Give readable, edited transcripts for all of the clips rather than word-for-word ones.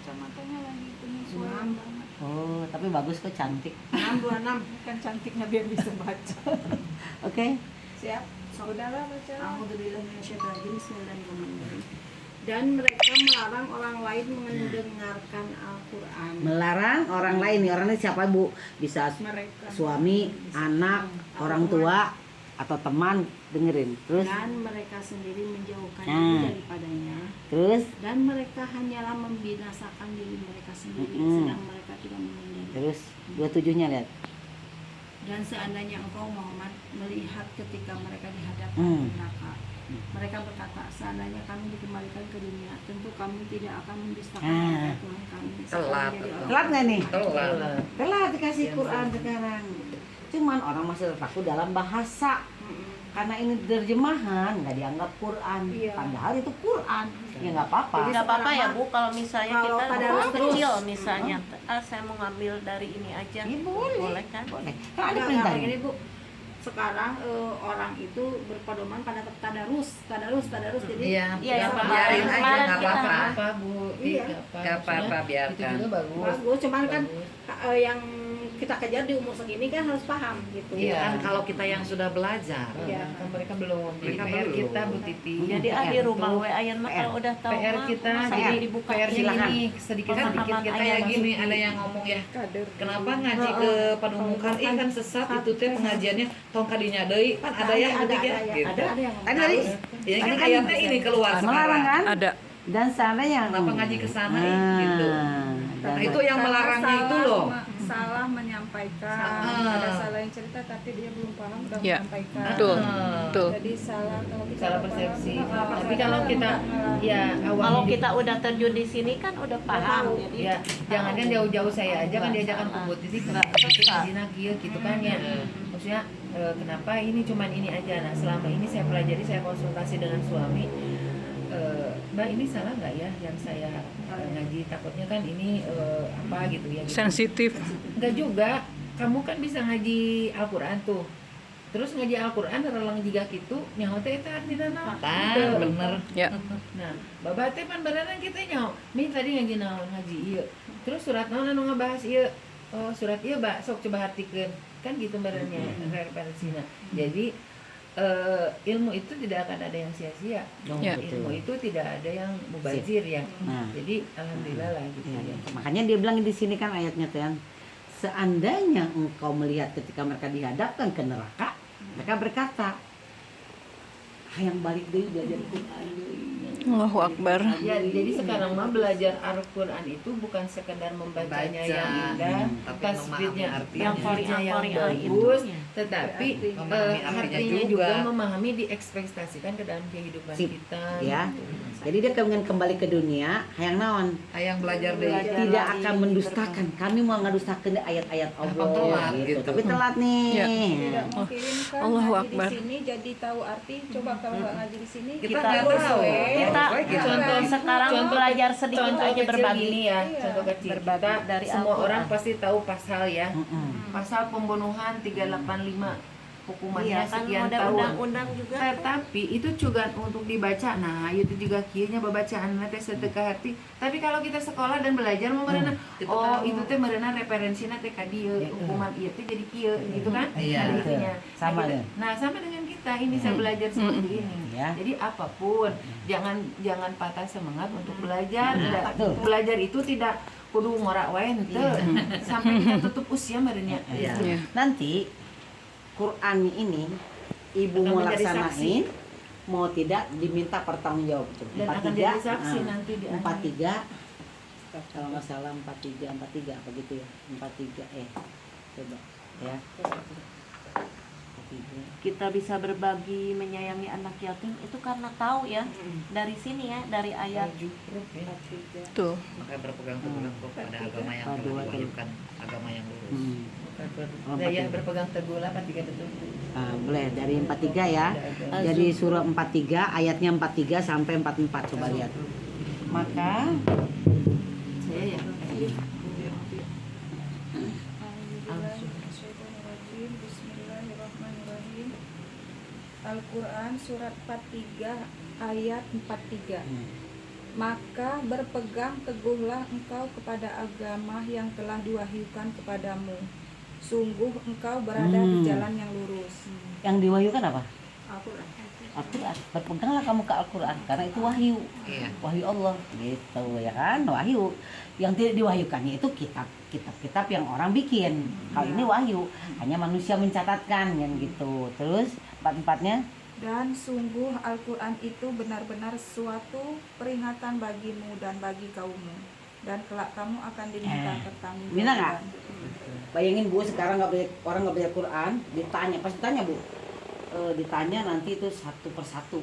kacamatanya lagi penyesuaian banget. Oh, tapi bagus kok, cantik. 626 kan cantiknya biar bisa baca. Oke. Siap. Saudara baca. Alhamdulillah minasyaitonir bismillahirrahmanirrahim. Dan mereka melarang orang lain mendengarkan Al-Qur'an. Melarang orang lain nih, orangnya siapa Bu? Bisa Mereka. suami, anak, orang tua, atau teman dengerin. Terus Dan mereka sendiri menjauhkan Nah. diri daripadanya. terus Dan mereka hanyalah membinasakan diri mereka sendiri, sedang mereka tidak menyadari. terus 27-nya lihat. Dan seandainya engkau Muhammad melihat ketika mereka dihadapkan Hmm. ke neraka, mereka berkata, seandainya kami dikembalikan ke dunia, tentu kami tidak akan mendustakan ayat Tuhan kami. Telat. Telat nggak nih? Telat. Telat dikasih Quran sekarang. Cuman orang masih terpaku dalam bahasa. Karena ini terjemahan nggak dianggap Quran. Iya. Padahal itu Quran. Ya nggak apa-apa. Jadi Nggak apa-apa ya Bu, kalau misalnya kalau kita pada waktu terus. kecil misalnya, saya mau ngambil dari ini aja, Ya, boleh. kan? Boleh. Kan ada Enggak, perintahnya. begini Bu. Sekarang orang itu berpedoman pada tadarus. Jadi Iya, Iya, yang biarin aja, kemarin nggak kita- apa-apa. apa Bu? Iya. Nggak apa-apa, biarkan. Itu juga bagus. bagus, cuman kan Bagus. yang kita kejar di umur segini kan harus paham gitu. Iya, kan kalau kita yang sudah belajar. Iya. Kan mereka belum. Jadi Mereka PR belum. kita Bu Titi. Jadi di rumah we ayan mah kalau udah tahu PR mah, kita masa jadi dibuka PR silakan. ini sedikit Kan sedikit Pemahaman kita ayat kayak gini, masuk. ada yang ngomong ya, Kader. kenapa ngaji ke Padumukan? Ih kan sesat itu teh pengajiannya tong kadinya deui kan ada yang ada gitu ya. Gitu. ada yang Tadi tadi Ini kan Tadi kan ayatnya ini keluar melarang sekarang. kan? Ada. Dan seandainya Kenapa ngaji ke sana gitu. Dan Nah, itu yang melarangnya itu loh. Salah menyampaikan. Ah. Ada salah yang cerita tapi dia belum paham udah Ya. menyampaikan. Betul. Ah. Betul. Jadi salah kalau kita salah udah persepsi. paham, Tapi kalau kita ya awal Kalau kita udah terjun di sini kan udah paham, jadi ya jangan kan jauh-jauh saya aja kan diajakan ke Bu Titi Nggak kenapa sih sesat. ngaji kieu gitu kan ya. Maksudnya kenapa ini cuman ini aja. Nah, selama ini saya pelajari, saya konsultasi dengan suami. Mbak ini salah nggak ya yang saya ngaji, takutnya kan ini apa gitu ya gitu. Sensitif. Enggak juga, kamu kan bisa ngaji Al-Quran tuh, terus ngaji Al-Quran releng juga gitu nyaho teh eta artina naon. Tah, bener. Ya. Nah babat teh pan beneran kita nyaho mi tadi ngaji naon, ngaji ieu, terus surat naon anu ngebahas ieu, oh surat ieu Mbak sok coba hartikeun kan gitu benernya referensina. Jadi ilmu itu tidak akan ada yang sia-sia. Ya. Ilmu itu tidak ada yang mubazir ya. Nah. Jadi alhamdulillah lah gitu Ya, ya. makanya dia bilang di sini kan ayatnya tuh kan, seandainya engkau melihat ketika mereka dihadapkan ke neraka, mereka berkata, hayang balik deui belajar Quran deui. Allahu Akbar. Ya, jadi sekarang mah belajar Al-Quran itu bukan sekedar membacanya Baca. yang indah, Tapi tasbihnya memahami artinya. yang yang Qari'ah itu. bagus, tetapi Memahami artinya artinya juga. juga memahami diekspektasikan ke dalam kehidupan Sip. kita. Ya. gitu. Jadi dia kemudian kembali ke dunia, hayang naon? Hayang belajar deui. Tidak akan mendustakan. Kami mau ngadustakan ayat-ayat Allah telat gitu. gitu. Tapi telat nih. Ya. Tidak mungkin kan Allahu ngaji Akbar. di sini jadi tahu arti. Coba kalau nggak ngaji di sini Kita Kita nggak terus tahu. kita Kita contoh sekarang belajar sedikit contoh aja kecil berbagi. gini ya, Iya. contoh kecil. Berbagi Kita dari semua Al-Quran. orang pasti tahu pasal ya. Mm-mm. Pasal pembunuhan 385 hukumannya Iya kan sekian model tahun. undang-undang juga. Tetapi itu juga untuk dibaca. Nah, itu juga kieunya babacaan teh seteka hati. Tapi kalau kita sekolah dan belajar mau meureuh, oh itu teh meureuh referensina teh ka dieu, hukuman ieu teh jadi kieu gitu kan? Iya. Ada itunya. Sama Nah, ya. nah, sama dengan kita ini saya belajar seperti ini. Ya. Jadi apapun jangan patah semangat untuk belajar. betul. Belajar itu tidak kudu ngorak wae henteu sampai kita tutup usia meureunnya. Iya. Ya. Nanti Quran ini ibu Akan mau menjadi laksanain, mau tidak diminta pertanggungjawab. Dan akan jadi saksi nanti di akhir. 43 kalau nggak salah 43 apa gitu ya, 43 coba ya 43. Kita bisa berbagi menyayangi anak yatim itu karena tahu ya dari sini ya, dari ayat Tuh. Makanya berpegang teguh pada agama yang telah diwajibkan, agama yang lurus. Daya berpegang teguh lah 43 betul. Boleh dari 43 ya. Jadi surah 43 ayatnya 43 sampai 44 coba lihat. Maka Saya ya. Bismillahirrahmanirrahim. Bismillahirrahmanirrahim. Al-Quran surat 43 ayat 43. Maka berpegang teguhlah engkau kepada agama yang telah diwahyukan kepadamu. Sungguh engkau berada di jalan yang lurus. Yang diwahyukan apa? Al-Quran. Al-Quran. Berpeganglah kamu ke Al-Quran karena itu wahyu. Iya. Wahyu Allah gitu ya kan, wahyu. Yang tidak diwahyukannya itu kitab-kitab yang orang bikin. Kalau ini wahyu, hanya manusia mencatatkan yang gitu. Terus empat-empatnya Dan sungguh Al-Quran itu benar-benar suatu peringatan bagimu dan bagi kaummu. Dan kelak kamu akan diminta Mina nggak? pertanggungjawaban. Bayangin Bu, sekarang orang nggak baca Quran, ditanya, pasti tanya Bu, ditanya nanti itu satu persatu.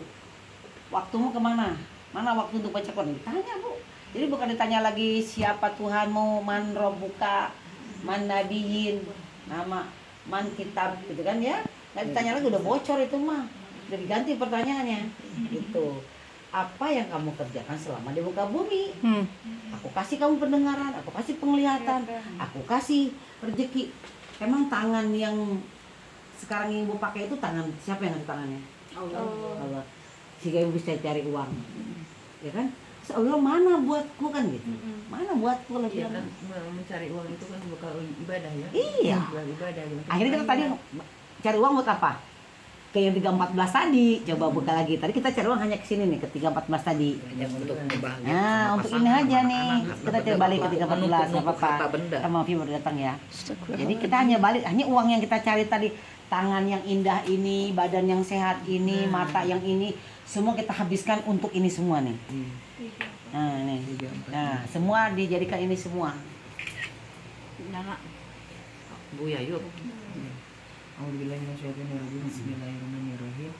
Waktumu kemana? Mana waktu untuk baca Quran? Ditanya Bu. Jadi bukan ditanya lagi siapa Tuhanmu, man robbuka, man nabiyin, nama, man kitab, gitu kan ya? Nggak ditanya lagi, udah bocor itu mah. Udah diganti pertanyaannya, gitu. Apa yang kamu kerjakan selama di muka bumi? Aku kasih kamu pendengaran, aku kasih penglihatan, aku kasih rezeki. Emang tangan yang sekarang yang ibu pakai itu tangan siapa yang ngasih tangannya? Allah. Sehingga ibu bisa cari uang, ya kan? Allah mana buatku kan gitu? Mana buatku lebih? Ya kan mencari uang itu kan bukan ibadah ya. Iya. Bukan ibadah gitu. Akhirnya kita tadi cari uang buat apa? Kayak yang 314 tadi, coba buka lagi. Tadi kita cari uang hanya ke sini nih, ke 314 tadi. Yang untuk bahagia Nah, sama untuk pasangan, ini aja sama nih. anak-anak, Kita harta cari balik ke benda, 314 menumpuk-numpuk apa-apa. harta benda. Sama Fi baru datang ya. Jadi kita hanya balik, hanya uang yang kita cari tadi. Tangan yang indah ini, badan yang sehat ini, mata yang ini, semua kita habiskan untuk ini semua nih. Nah, nih. Nah, semua dijadikan ini semua. Nana. Bu ya yuk. Alhamdulillahirrahmanirrahim. Bismillahirrahmanirrahim.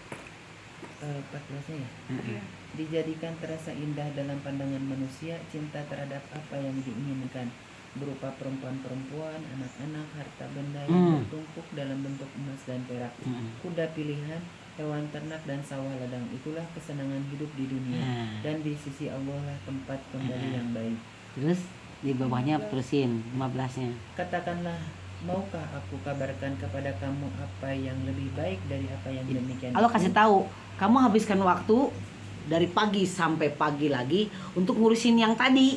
14-nya ya. Dijadikan terasa indah dalam pandangan manusia cinta terhadap apa yang diinginkan, berupa perempuan-perempuan, anak-anak, harta benda yang bertumpuk dalam bentuk emas dan perak, kuda pilihan, hewan ternak dan sawah ladang. Itulah kesenangan hidup di dunia, dan di sisi Allah lah tempat kembali yang baik. Terus di bawahnya terusin 15-nya. Katakanlah, maukah aku kabarkan kepada kamu apa yang lebih baik dari apa yang demikian? Allah itu? kasih tahu, kamu habiskan waktu dari pagi sampai pagi lagi untuk ngurusin yang tadi.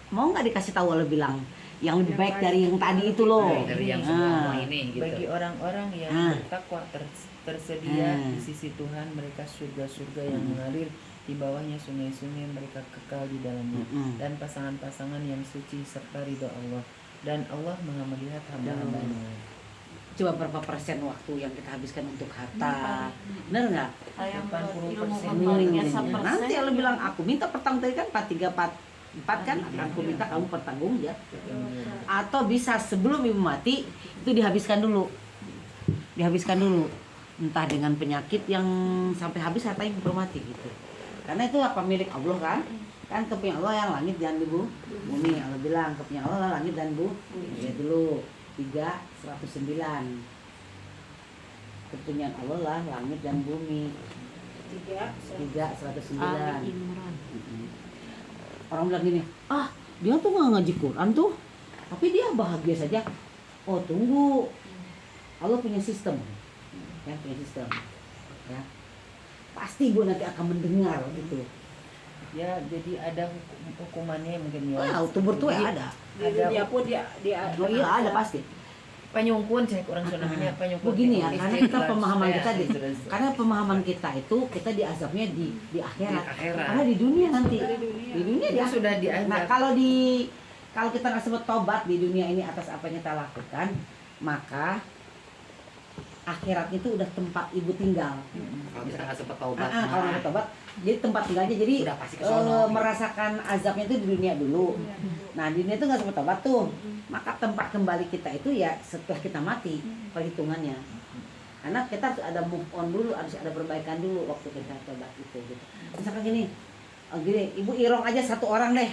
Mau nggak dikasih tahu? Allah bilang yang lebih baik dari yang tadi itu loh. Dari yang Ah. semua ini gitu. Bagi orang-orang yang bertakwa tersedia di sisi Tuhan mereka surga-surga yang mengalir di bawahnya sungai-sungai, mereka kekal di dalamnya, dan pasangan-pasangan yang suci serta ridho Allah, dan Allah Maha melihat hamba-hambanya. Coba berapa persen waktu yang kita habiskan untuk harta? Bener nggak? Saya menurut ilmu 80%. pengetahuannya Nanti 1%. Allah bilang aku minta pertanggung tadi kan 4 kan aku minta kamu pertanggung ya. Atau bisa sebelum ibu mati itu dihabiskan dulu. Entah dengan penyakit yang sampai habis hartanya belum mati gitu. Karena itu apa milik Allah kan? Kan kepunyaan Allah yang langit dan bumi. Allah bilang kepunyaan Allah langit dan bumi. Lihat dulu 3:109. Kepunyaan Allah lah langit dan bumi. 3:109. Ali Imran. Orang bilang gini, dia tuh nggak ngaji Quran tuh, tapi dia bahagia saja. Oh tunggu, Allah punya sistem, ya ya. Pasti gue nanti akan mendengar gitu. Ya, jadi ada hukumannya mungkin ya. Wah, tumbuh tuh ya ada. Ada pun dia Oh iya ada pasti. panyungkun, saya kurang namanya panyungkun. Begini ya, Teknis, karena kita ikhlas, pemahaman kita di, terus. karena pemahaman kita itu kita diazabnya di akhirat. Di akhirat. Karena di dunia nanti, di dunia Dia dia. sudah diazab. Nah kalau kita nggak sempat tobat di dunia ini atas apa yang kita lakukan, maka akhirat itu udah tempat ibu tinggal. Kalau kita nggak sempat taubat, Kalau nggak tobat, jadi tempat tinggalnya jadi udah pasti ke sono. merasakan azabnya itu di dunia dulu. Nah di dunia itu nggak sempat tobat tuh, maka tempat kembali kita itu ya setelah kita mati perhitungannya. Karena kita harus ada move on dulu, harus ada perbaikan dulu waktu kita tobat itu. Gitu. Misalkan gini, ibu irong aja satu orang deh,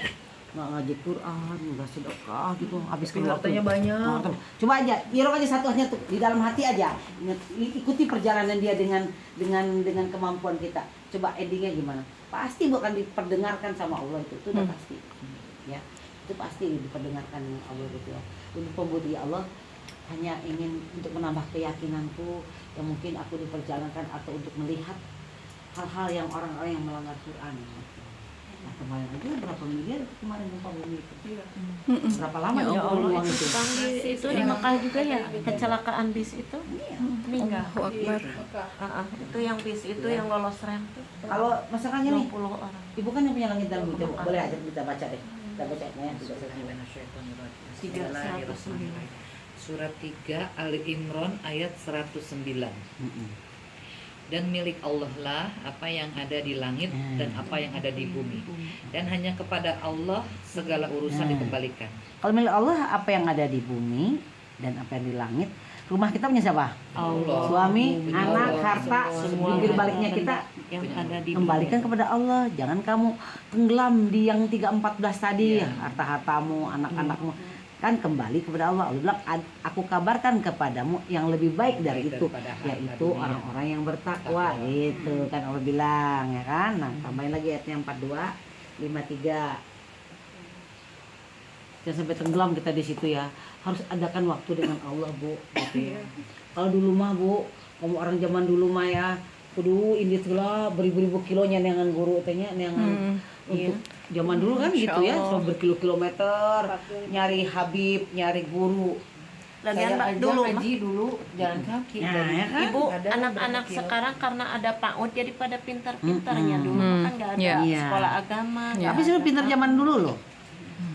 nggak ngaji Quran, nggak sedekah gitu, habiskan Hartanya waktu. banyak. Coba aja, irong aja satu hanya tuh di dalam hati aja. Ingat, ikuti perjalanan dia dengan kemampuan kita. Coba endingnya gimana? Pasti bukan diperdengarkan sama Allah itu udah pasti. Ya, itu pasti diperdengarkan sama Allah gitu ya. Untuk pembudi Allah hanya ingin untuk menambah keyakinanku yang mungkin aku diperjalankan atau untuk melihat hal-hal yang orang-orang yang melanggar Quran. Nah, kemarin aja berapa miliar itu kemarin gempa bumi itu. Iya. Berapa lama Ya ya Allah, uang itu itu? Bang, itu di Mekah juga ya kecelakaan bis itu Iya. meninggal. Allahu Akbar. Itu yang bis itu yang lolos rem tuh Kalau masakannya nih, 20 orang. ibu kan yang punya langit dan bumi. Coba, boleh aja kita baca deh. Kita baca ya. Surat 3 Ali Imran ayat 109. Mm-mm. Dan milik Allah lah apa yang ada di langit dan apa yang ada di bumi. Dan hanya kepada Allah segala urusan dikembalikan. Kalau milik Allah apa yang ada di bumi dan apa yang di langit, rumah kita punya siapa? Allah. Suami, anak, harta, Semua jungkir baliknya kita yang ada di kembalikan kepada Allah. Jangan kamu tenggelam di yang 3-14 tadi, harta-hartamu, anak-anakmu. Kan kembali kepada Allah. Allah bilang, aku kabarkan kepadamu yang lebih baik dari itu, yaitu orang-orang yang bertakwa. Itu kan Allah bilang, ya kan? Nah, tambahin lagi ayatnya 42, 53. Jangan sampai tenggelam kita di situ ya. Harus adakan waktu dengan Allah, Bu. Gitu ya. Kalau dulu mah, Bu, kamu orang zaman dulu mah ya, kudu ini segala beribu-ribu kilonya dengan guru tanya dengan untuk zaman dulu kan gitu ya, so berkilo-kilometer nyari habib, nyari guru. Lagian Saya Mbak aja dulu mah ngaji dulu jalan kaki. Nah, dari- ya kan? Ibu, Ada anak-anak berapa kilo? sekarang karena ada PAUD jadi pada pintar-pintarnya. Dulu kan nggak ada Iya. sekolah agama. nggak Tapi sudah ada pintar zaman dulu loh.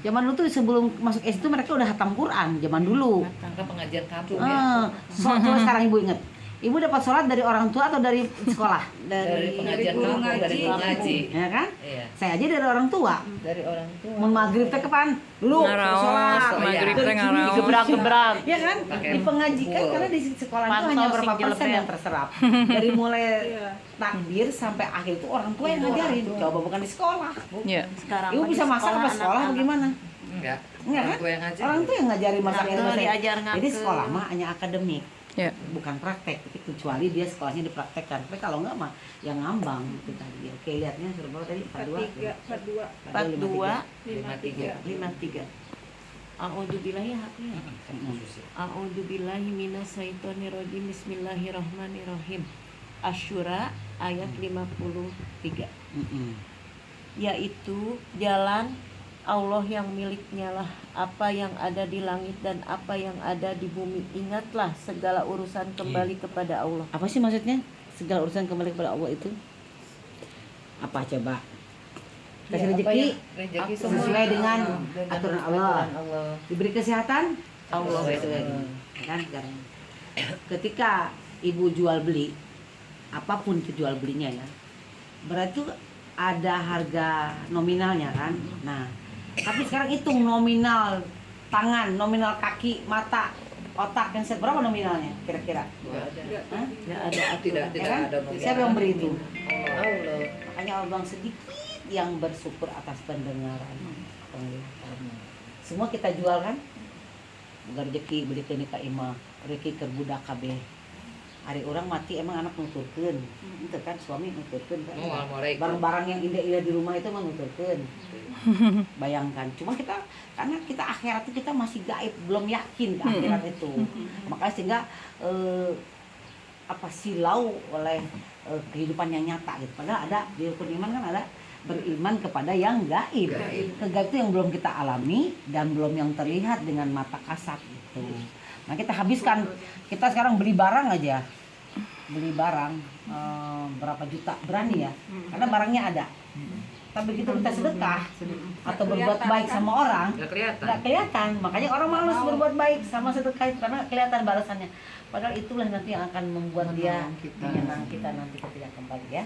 Zaman dulu tuh sebelum masuk SD mereka udah hatam Quran zaman dulu. Maka pengajian kampung ya. Coba sekarang ibu inget. Ibu dapat sholat dari orang tua atau dari sekolah? Dari pengajian guru kampung, dari ngaji. guru ngaji. Ya kan? Iya. Saya aja dari orang tua. Dari orang tua. Mau maghrib teh kapan? Dulu Ngaraos, sholat. maghrib teh Dari sini ngaraos. Gebrak-gebrak. Ya kan? Pakai Dipengajikan pukul. karena di sekolah itu Pantau hanya berapa singgil persen bel. yang terserap. Dari mulai Iya. takbir sampai akhir itu orang tua yang ngajarin. Coba bukan di sekolah. Ya. Sekarang Ibu mah di bisa masak apa sekolah anak-anak. bagaimana? Enggak. Enggak Orang kan? tua yang ngajar. Orang tuh yang ngajarin masak Ngake, Indonesia. diajar ngake. Jadi sekolah mah hanya akademik, Ya. bukan praktek. Tapi kecuali dia sekolahnya dipraktekkan. Tapi kalau enggak mah yang ngambang itu tadi. Oke, lihatnya sudah berapa tadi? 43, 42, 42, 53. 53. A'udzubillahi haknya. A'udzubillahi minasyaitonirrajim. Bismillahirrahmanirrahim. Asyura ayat 53. Yaitu jalan Allah yang miliknya lah apa yang ada di langit dan apa yang ada di bumi. Ingatlah segala urusan kembali kepada Allah. Apa sih maksudnya? Segala urusan kembali kepada Allah itu? Apa coba? Kasih Ya, apa rezeki yang rezeki semua sesuai dengan dengan aturan Allah. aturan Allah. Diberi kesehatan Allah. sesuai dengan kan sekarang. Ketika ibu jual beli apapun itu jual belinya ya, berarti ada harga nominalnya kan. Nah, tapi sekarang hitung nominal tangan, nominal kaki, mata, otak yang berapa nominalnya kira-kira? Hah? Nggak ada Tidak Ya kan? ada nominal. Siapa yang beri itu? Allah. Makanya Allah bilang sedikit yang bersyukur atas pendengaran, penglihatan. Semua kita jual kan? Bukan rezeki beli ke nikah imah, rezeki ke budak kabeh. Hari orang mati emang anak nuturkeun. Itu kan suami nuturkeun kan. Oh, Assalamualaikum. Barang-barang yang indah-indah di rumah itu mah nuturkeun. Bayangkan, cuma kita karena kita akhirat itu kita masih gaib, belum yakin ke akhirat itu. Makanya sehingga silau oleh kehidupan yang nyata gitu. Padahal ada di rukun iman kan ada beriman kepada yang gaib. Kegaib itu yang belum kita alami dan belum yang terlihat dengan mata kasat gitu. Nah kita habiskan, kita sekarang beli barang aja, beli barang berapa juta berani ya, karena barangnya ada. Tapi begitu kita sedekah atau berbuat baik sama orang, Enggak kelihatan. nggak kelihatan. Makanya orang malas berbuat baik sama sedekah itu karena kelihatan balasannya. Padahal itulah nanti yang akan membuat dia menyenang kita nanti ketika kembali ya.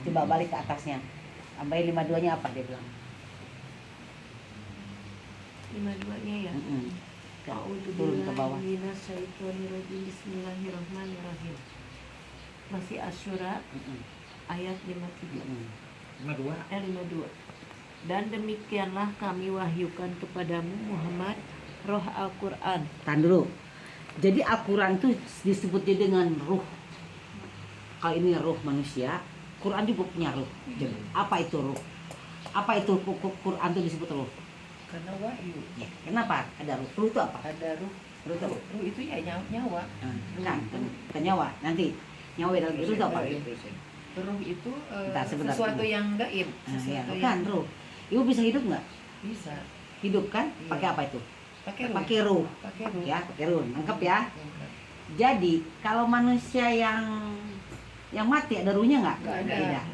Coba balik ke atasnya. Tambahin 52-nya apa dia bilang? 52-nya ya. Turun ke bawah. A'udzubillahi Bismillahirrahmanirrahim. Masih Asyura ayat 53. 52. Dan demikianlah kami wahyukan kepadamu Muhammad roh Al-Qur'an. Tahan dulu. Jadi Al-Quran itu disebutnya dengan ruh. Kalau ini ruh manusia, Quran juga punya ruh. Jadi, apa itu ruh? Apa itu Quran itu disebut ruh? Karena wahyu. Ya, kenapa ada ruh? Ruh itu apa? Ada ruh. Ruh itu apa? Ruh itu ya nyawa. Bukan nyawa. Nanti nyawa dalam ruh itu apa? Ruh itu Bentar, sebentar. sesuatu yang gaib. Nah, ya, Sesuatu bukan yang ruh. Ibu bisa hidup nggak? Bisa. Hidup kan? Iya. Pakai apa itu? Pakai Pakai ruh. Pakai ruh. Ya, pakai ruh. Nangkep ya. Nangkep. Jadi kalau manusia yang mati ada ruhnya nggak? Nggak ada. Tidak.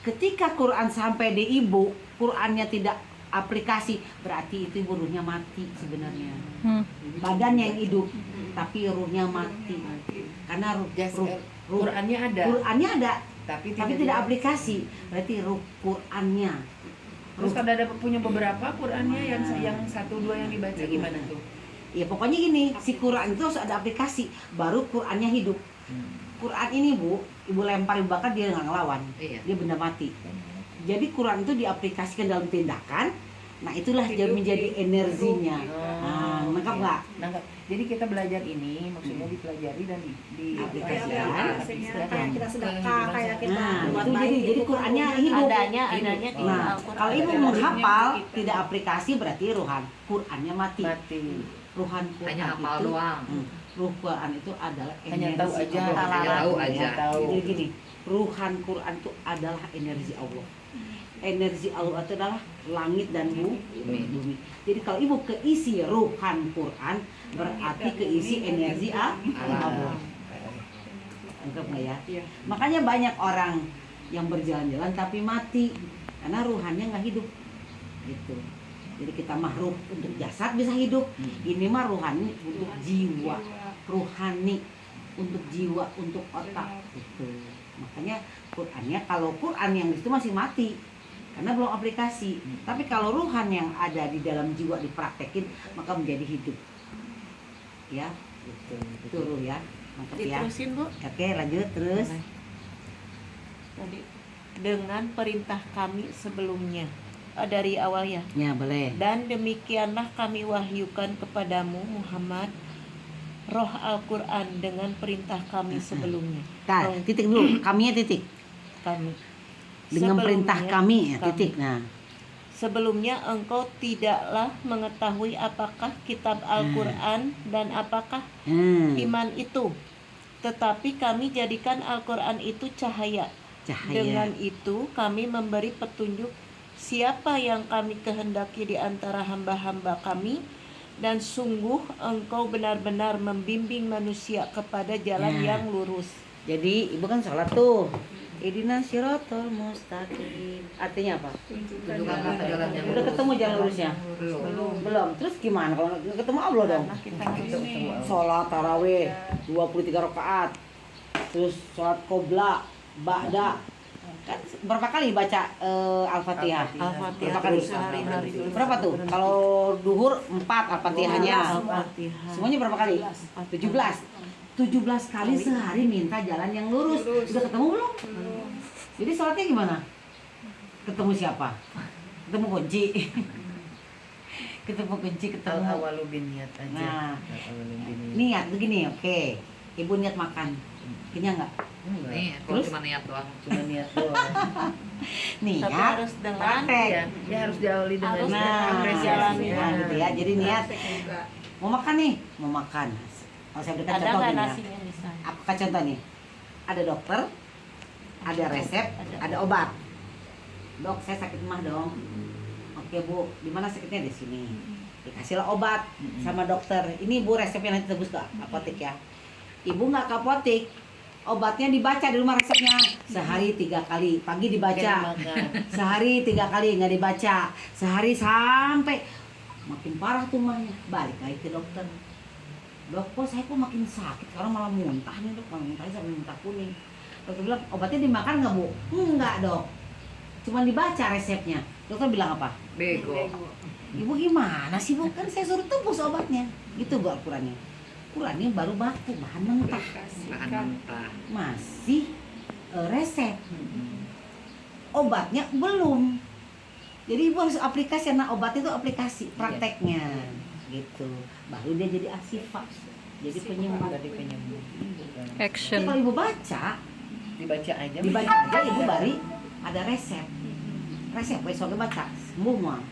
Ketika Quran sampai di ibu, Qurannya tidak aplikasi, berarti itu ibu ruhnya mati sebenarnya. Badannya yang hidup, tapi ruhnya mati. Karena ruh Qurannya ada, Qurannya ada, tapi tidak aplikasi. Berarti ruh Qurannya. Terus kalau ada punya beberapa Qurannya yang 1-2 yang dibaca gimana tuh? Ya pokoknya gini, si Quran itu harus ada aplikasi, baru Qurannya hidup. Quran ini Bu, ibu lempar ibu bakar dia nggak ngelawan, Iya. dia benda mati. Jadi Quran itu diaplikasikan dalam tindakan, nah itulah dia menjadi energinya. Nah, nangkap nggak? Nangkap. Jadi kita belajar ini maksudnya dipelajari dan di Aplikasikan. Kayak kita sedekah, kayak kita Nah, buat itu baik jadi gitu. Qurannya hidup. Adanya di Nah, Al-Quran. kalau ibu menghafal tidak aplikasi berarti Qurannya mati. mati. Quran Hanya hafal itu, doang. Ruh Quran itu adalah Hanya energi tahu aja. Allah. Hanya tahu aja. Tahu. Jadi gini, ruhan Quran itu adalah energi Allah. Energi Allah itu adalah langit dan bumi. Jadi kalau ibu keisi ruhan Quran berarti keisi energi Allah. Anggap nggak ya? Makanya banyak orang yang berjalan-jalan tapi mati karena ruhannya nggak hidup. Gitu. Jadi kita mah ruh untuk jasad bisa hidup. Ini mah ruhani untuk jiwa, ruhani untuk jiwa, untuk otak. Gitu. Makanya Qurannya, kalau Quran yang di situ masih mati karena belum aplikasi. Tapi kalau ruhan yang ada di dalam jiwa dipraktekin maka menjadi hidup. Ya, itu ruh ya. Mantap ya. Diterusin Bu. Oke, lanjut terus. Tadi dengan perintah kami sebelumnya. Dari awal ya. Ya, boleh. Dan demikianlah kami wahyukan kepadamu Muhammad roh Al-Quran dengan perintah kami sebelumnya. Nah, titik dulu, kaminya titik. Kami. Dengan perintah Sebelumnya, kami ya, titik. Nah, Sebelumnya engkau tidaklah mengetahui apakah kitab Al-Quran dan apakah iman itu. Tetapi kami jadikan Al-Quran itu cahaya. Dengan itu kami memberi petunjuk siapa yang kami kehendaki di antara hamba-hamba kami, dan sungguh engkau benar-benar membimbing manusia kepada jalan yang lurus. Jadi ibu kan sholat tuh. Ihdinas siratal mustaqim. Artinya apa? Tunjukkan kami jalan yang Udah lurus. ketemu jalan lurusnya? Belum. Terus gimana kalau nggak ketemu Allah dong? Karena kita harus Sholat tarawih 23 rakaat. Terus sholat qobla, ba'da. Kan berapa kali baca Al-Fatihah? Al-Fatihah Berapa kali? sehari-hari dulu. Berapa tuh? Kalau duhur 4 Al-Fatihahnya. Al-Fatihah. Semuanya berapa kali? 17. 17 kali sehari minta jalan yang lurus. Udah ketemu belum? Jadi sholatnya gimana? Ketemu siapa? Ketemu kunci. Ketemu kunci, ketemu. Al-awalu bin niat aja. Nah, Al-awalu bin niat. niat begini, oke. Ibu niat makan. Kenyang nggak? Nih, kalau cuma niat doang. Cuma niat doang. Niat. Tapi harus dengan praktek. Ya harus diawali dengan Harus Nah, apresiasi. nah, gitu ya. Jadi niat. Mau makan nih, mau makan. Kalau saya berikan ada contoh nggak gini ya. nasinya di sana? Apakah contoh nih? Ada dokter, ada resep, ada obat. Dok, saya sakit mah dong. Oke Bu, di mana sakitnya? Di sini. Dikasihlah obat sama dokter. Ini Bu resepnya nanti tebus ke apotek ya. Ibu nggak ke apotek, obatnya dibaca di rumah resepnya. Sehari 3 kali, pagi dibaca. Sehari 3 kali nggak dibaca. Sehari sampai makin parah tuh mahnya. Balik lagi ke dokter. Dok, kok saya kok makin sakit, sekarang malah muntah nih dok, malah muntahnya sampai muntah kuning. Dokter bilang, obatnya dimakan nggak Bu? Enggak dok, cuma dibaca resepnya. Dokter bilang apa? Bego. Ibu gimana sih Bu? Kan saya suruh tebus obatnya. Gitu Bu Al-Qurannya. Qurannya baru baku, bahan mentah. Bahan mentah. Masih resep. Obatnya belum. Jadi ibu harus aplikasi, karena obat itu aplikasi, prakteknya. Gitu. Baru dia jadi asifat. Jadi penyembuh. Tadi penyembuh. Tapi Action. kalau ibu baca, Dibaca aja. dibaca aja ibu bari ada resep. Resep besoknya baca, sembuh mah.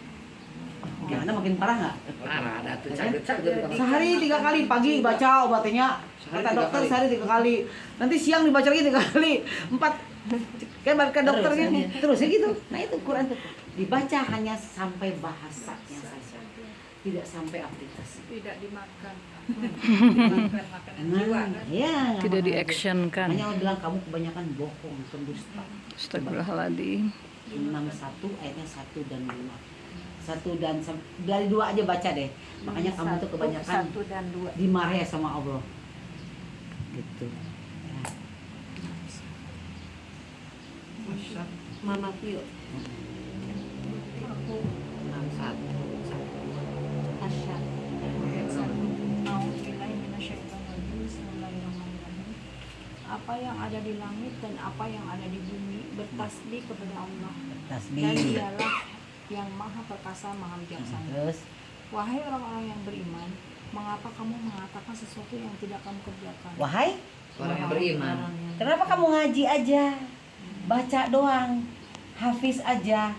Gimana makin parah nggak? Parah, ada tuh cabut-cabut. Sehari 3 kali, pagi baca obatnya. Kata dokter sehari 3 kali. Nanti siang dibaca lagi 3 kali. 4 kan balik ke dokternya terus ya gitu. Nah itu Quran tuh. Dibaca hanya sampai bahasanya saja, tidak sampai aplikasi. Tidak dimakan. Dimakan makanan jiwa kan. Ya, Tidak makanya. di-actionkan. Makanya Allah bilang kamu kebanyakan bohong, pendusta. Astagfirullahaladzim. 61 ayatnya 1 dan 2. 1 dan dari 2 aja baca deh. Makanya kamu tuh kebanyakan 1 dan 2. dimarahi sama Allah. Gitu. Mama Pio. Aku 61. Asyad. Bismillahirrahmanirrahim. Apa yang ada di langit dan apa yang ada di bumi bertasbih kepada Allah, dan tasbih. Dialah yang maha perkasa, maha bijaksana. Terus Wahai orang-orang yang beriman, mengapa kamu mengatakan sesuatu yang tidak kamu kerjakan? wahai, Orang yang beriman. kenapa kamu ngaji aja? Baca doang. Hafiz aja.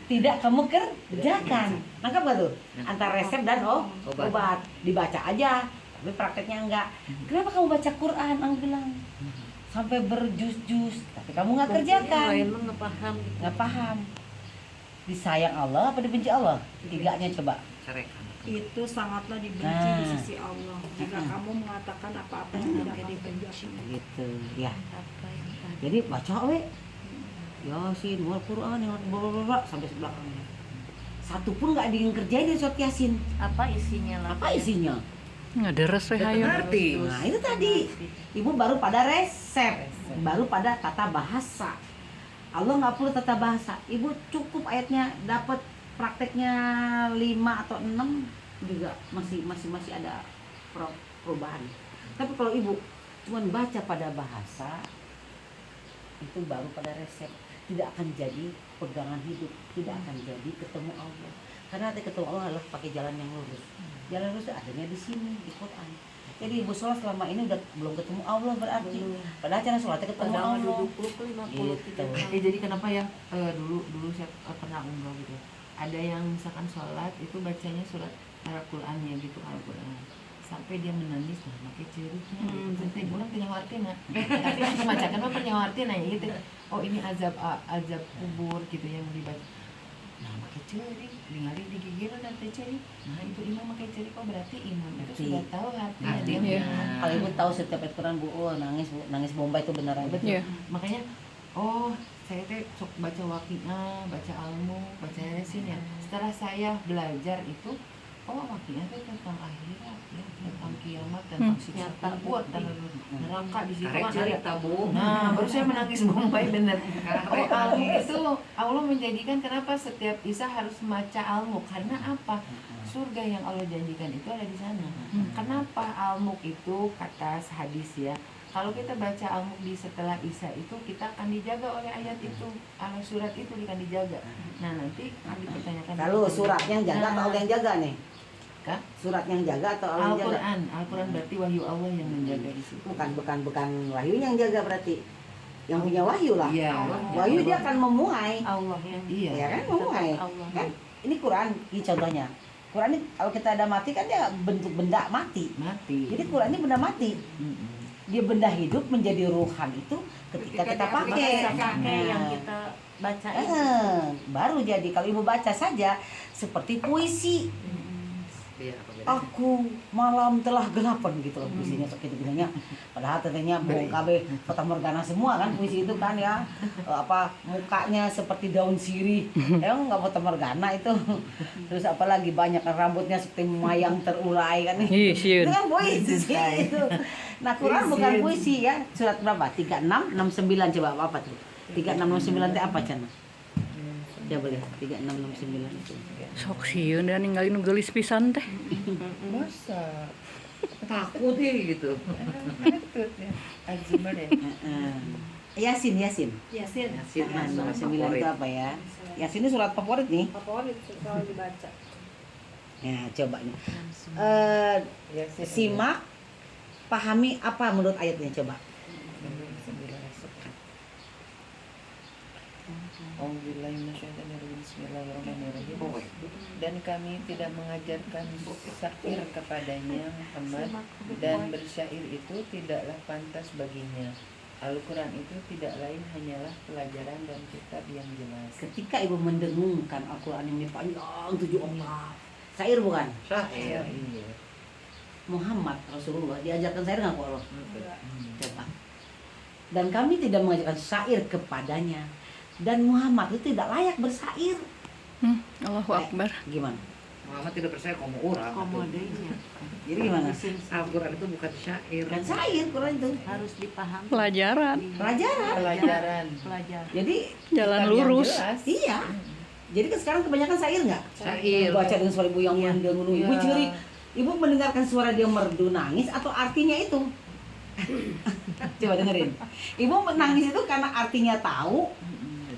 Tidak kamu kerjakan. Nangkap gak tuh? Antara resep dan obat. Dibaca aja, tapi prakteknya enggak. Kenapa kamu baca Quran? Ang bilang sampai berjus-jus, tapi kamu nggak kerjakan. Lain mah nggak paham gitu. Nggak paham. Disayang Allah apa dibenci Allah? Tiganya coba. Cerekan. Itu sangatlah dibenci Nah. di sisi Allah jika kamu mengatakan apa-apa yang tidak kamu kerjakan. Gitu ya. Apa yang ada? Jadi baca we. Yasin, wal Quran, blablabla sampai sebelakangnya. Satu pun nggak dikerjain di surat Yasin. Apa isinya lah? Apa isinya? Nggak deres weh hayo. Ngerti. Nah itu tadi. Ibu baru pada resep, baru pada tata bahasa. Allah nggak perlu tata bahasa. Ibu cukup ayatnya dapat prakteknya 5 atau 6 juga masih ada perubahan. Tapi kalau ibu cuma baca pada bahasa, itu baru pada resep. Tidak akan jadi pegangan hidup, tidak akan jadi ketemu Allah. Karena nanti ketemu Allah adalah pakai jalan yang lurus. Jalan lurus adanya di sini di Quran. Jadi ibu sholat selama ini udah belum ketemu Allah berarti. Padahal cara sholatnya ketemu Padahal Allah. duduk 50 Gitu. Jadi kenapa ya dulu saya pernah umroh gitu. Ada yang misalkan sholat itu bacanya surat Al-Qur'annya gitu, Al-Qur'an. Sampai dia menangis, nah pakai cerihnya. Nanti pulang punya artinya. Tapi aku bacakan mah punya artinya gitu. Oh ini azab kubur gitu yang dibaca. Nah pakai cerih, ningali di gigi dan cerih. Nah itu imam pakai cerih, oh berarti imam itu Berarti. sudah tahu artinya Nah, dia. iya. Kalau ibu tahu setiap ayat Quran bu, oh, nangis Bombay itu beneran. Betul. Iya. Makanya oh saya teh sok baca waqiah, baca almu, baca yasin ya. Setelah saya belajar itu, oh waqiah itu tentang akhirat ya, tentang kiamat, tentang siksa kubur, dan neraka di situ. Karek Wah, cerita bu. nah, baru saya menangis Bombay bener. Oh, almu itu Allah menjadikan kenapa setiap Isa harus membaca almu? Karena apa? Surga yang Allah janjikan itu ada di sana. Kenapa almuk itu kata hadis ya? Kalau kita baca almuk di setelah Isa itu kita akan dijaga oleh ayat itu, oleh surat itu akan dijaga. Nah nanti akan dipertanyakan. Lalu suratnya yang jaga atau Allah yang jaga nih? Kak? Surat yang jaga atau Allah yang jaga? Al-Quran berarti wahyu Allah yang menjaga di situ. Bukan wahyu yang jaga berarti. Yang punya wahyu lah. Iya. Wahyu dia akan memuai. Allah yang Iya. Ya kan memuai. Allah. Kan ini Quran, ini contohnya. Quran ini kalau kita ada mati kan dia bentuk benda mati. Mati. Jadi Quran ini benda mati. Mm-mm. Dia benda hidup menjadi ruhan itu ketika kita pakai. pakai yang kita baca itu. Baru jadi kalau ibu baca saja seperti puisi. Iya, apa bedanya? Aku malam telah gelapan gitu loh puisinya seperti bilangnya. Padahal tentunya bong KB Fata Morgana semua kan puisi itu kan ya. Apa mukanya seperti daun sirih. Emang nggak Fata Morgana itu. Terus apalagi banyak kan rambutnya seperti mayang terurai kan nih. Ih, Itu sieun. kan puisi itu. Nah, Quran bukan puisi ya. Surat berapa? 36, 69 coba apa tuh? 36, 69 itu apa Cana? Coba lihat 36, 69 itu. Sok sieun dan ninggalin nu geulis pisan teh. Masa? Takut ya gitu. Takut ya. Azimah deh. Yasin. Yasin. Yasin Nah, surat 69 favorit. itu apa ya? Yasin ini surat favorit nih. Favorit kalau dibaca. Ya, coba nih. Ya, Simak, pahami apa menurut ayatnya coba. Bismillahirrahmanirrahim. Dan kami tidak mengajarkan syair kepadanya Muhammad, dan bersyair itu tidaklah pantas baginya. Al-Quran itu tidak lain hanyalah pelajaran dan kitab yang jelas. Ketika ibu mendengungkan Al-Quran ini panjang 7 oktaf, syair bukan? Syair. Iya. Muhammad Rasulullah diajarkan syair nggak kok Allah? Enggak. Coba. Dan kami tidak mengajarkan syair kepadanya. Dan Muhammad itu tidak layak bersyair. Allahu Akbar. Gimana? Muhammad tidak percaya kamu orang. Komodenya Jadi gimana? Al-Quran itu bukan syair. Kan syair Quran itu. harus dipahami. Pelajaran. Pelajaran. Pelajaran. Pelajar. Jadi Jalan Kitab yang lurus. jelas. iya. Jadi kan sekarang kebanyakan syair nggak? Syair. Baca dengan suara ibu yang mendengung. Ibu Iya. curi. Ibu mendengarkan suara dia merdu nangis atau artinya itu? Coba dengerin. Ibu menangis itu karena artinya tahu.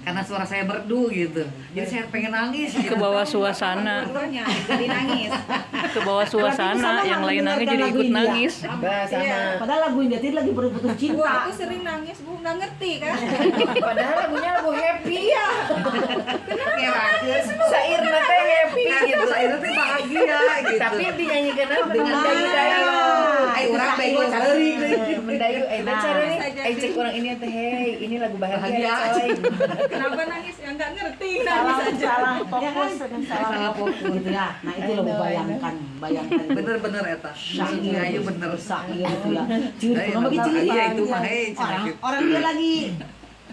Karena suara saya merdu gitu. Jadi saya pengen nangis. Ke bawah suasana. Dua-duanya jadi nangis. Ke bawah suasana, yang lain nangis jadi ikut nangis. Bah, sama. Iya. Padahal lagu India itu lagi berputus Bu, cinta. aku sering nangis, Bu, nggak ngerti kan? Padahal lagunya lagu happy. Iya. Kenapa? Syair nate happy gitu. Syair itu bahagia gitu. Tapi dinyanyikan apa? Dengan Mendayu-dayu. Ay, orang bego cari. Mendayu, Nah. cari nih. Saja. Cek orang ini teh, hey, ini lagu bahagia, Bahagia. coy. Kenapa nangis? Ya nggak ngerti, Salah, nangis aja. salah Ya kan? fokus dan salah. Salah fokus. Gitu ya. Nah itu lo bayangkan, bayangkan. Bener-bener eta. Syair, Ayo bener. syair itu ya. Curi, Nah, kenapa gitu? iya, itu mah, Orang, orang dia lagi.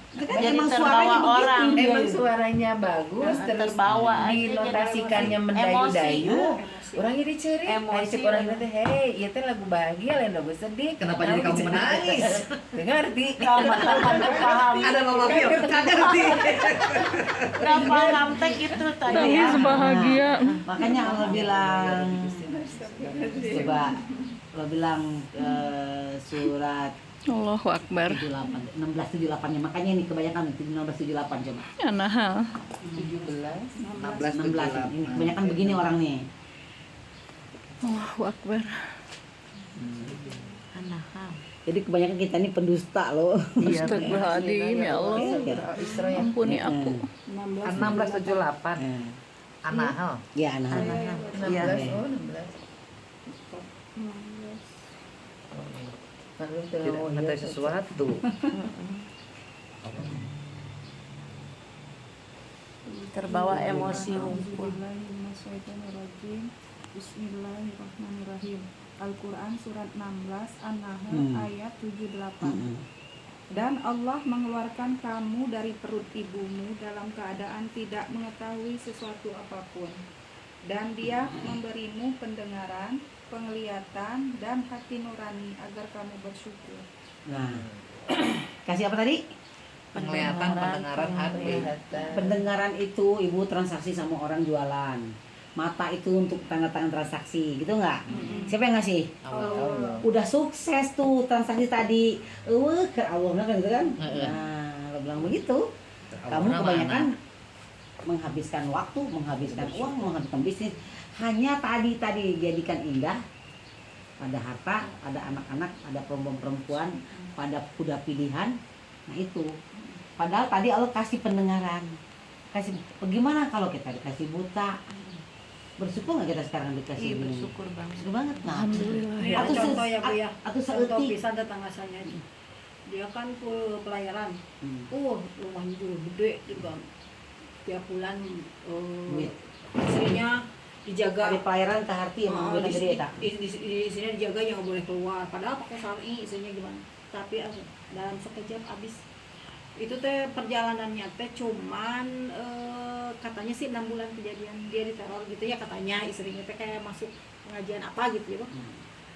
Itu kan Jadi emang terbawa suaranya orang. begitu. Emang suaranya bagus, Nah, terus terbawa aja dinotasikannya jadi mendayu-dayu. emosi. Orang jadi ceri, Emosi. cek orang itu, hey, iya teh lagu bahagia, lain lagu sedih. Kenapa jadi kamu menangis? Gak ngerti. Nggak paham. Ada mama Fir, nggak ngerti. Nggak paham teh gitu tadi ya. Nangis bahagia. Makanya Allah bilang, coba Allah bilang surat Allahu Akbar. 78, 1678 nya. Makanya ini kebanyakan 1678 coba. Anahal. 17. 16 ini kebanyakan begini orang nih. Allahu Akbar. Anahal. Jadi kebanyakan kita ini pendusta loh. Astagfirullahaladzim, ya Allah. Isra yang Ampuni aku. 1678. Anahal. Ya anak. 16, Iya. oh 16. Lalu Tidak mengetahui sesuatu. Terbawa emosi hukum. Bismillahirrahmanirrahim. Al-Quran surat 16 An-Nahl Hmm. ayat 78. Dan Allah mengeluarkan kamu dari perut ibumu dalam keadaan tidak mengetahui sesuatu apapun. Dan Dia memberimu pendengaran, penglihatan, dan hati nurani agar kamu bersyukur. Nah, kasih apa tadi? Penglihatan, pendengaran, hati. kelihatan. Pendengaran itu ibu transaksi sama orang jualan. Mata itu untuk tanda tangan transaksi, gitu nggak? Siapa yang ngasih? Allah. Udah sukses tuh transaksi tadi. Ke Allah kan gitu kan? Heeh. Nah, lo bilang begitu. Kamu Allahna kebanyakan menghabiskan waktu, menghabiskan uang, menghabiskan bisnis hanya tadi jadikan indah pada harta, ada anak-anak, ada perempuan-perempuan, pada kuda pilihan. Nah itu. Padahal tadi Allah kasih pendengaran. Kasih bagaimana kalau kita dikasih buta? Bersyukur nggak kita sekarang dikasih Iya, ini? bersyukur banget. Bersyukur banget. Nah, Alhamdulillah. Ya, Atau contoh ya Bu ya. atau Contoh seetik. pisan tetangga saya ini. Dia kan pelayaran. Hmm. Rumahnya juga gede juga. Tiap bulan Duit. istrinya dijaga. Ada pelayaran ke hati yang Ah, menggunakan di- diri tak? istrinya dijaga yang nggak boleh keluar. Padahal pakai syar'i istrinya gimana? Tapi dalam sekejap habis. Itu teh perjalanannya teh cuman katanya sih 6 bulan kejadian dia diteror gitu ya katanya istrinya teh kayak masuk pengajian apa gitu ya Bang.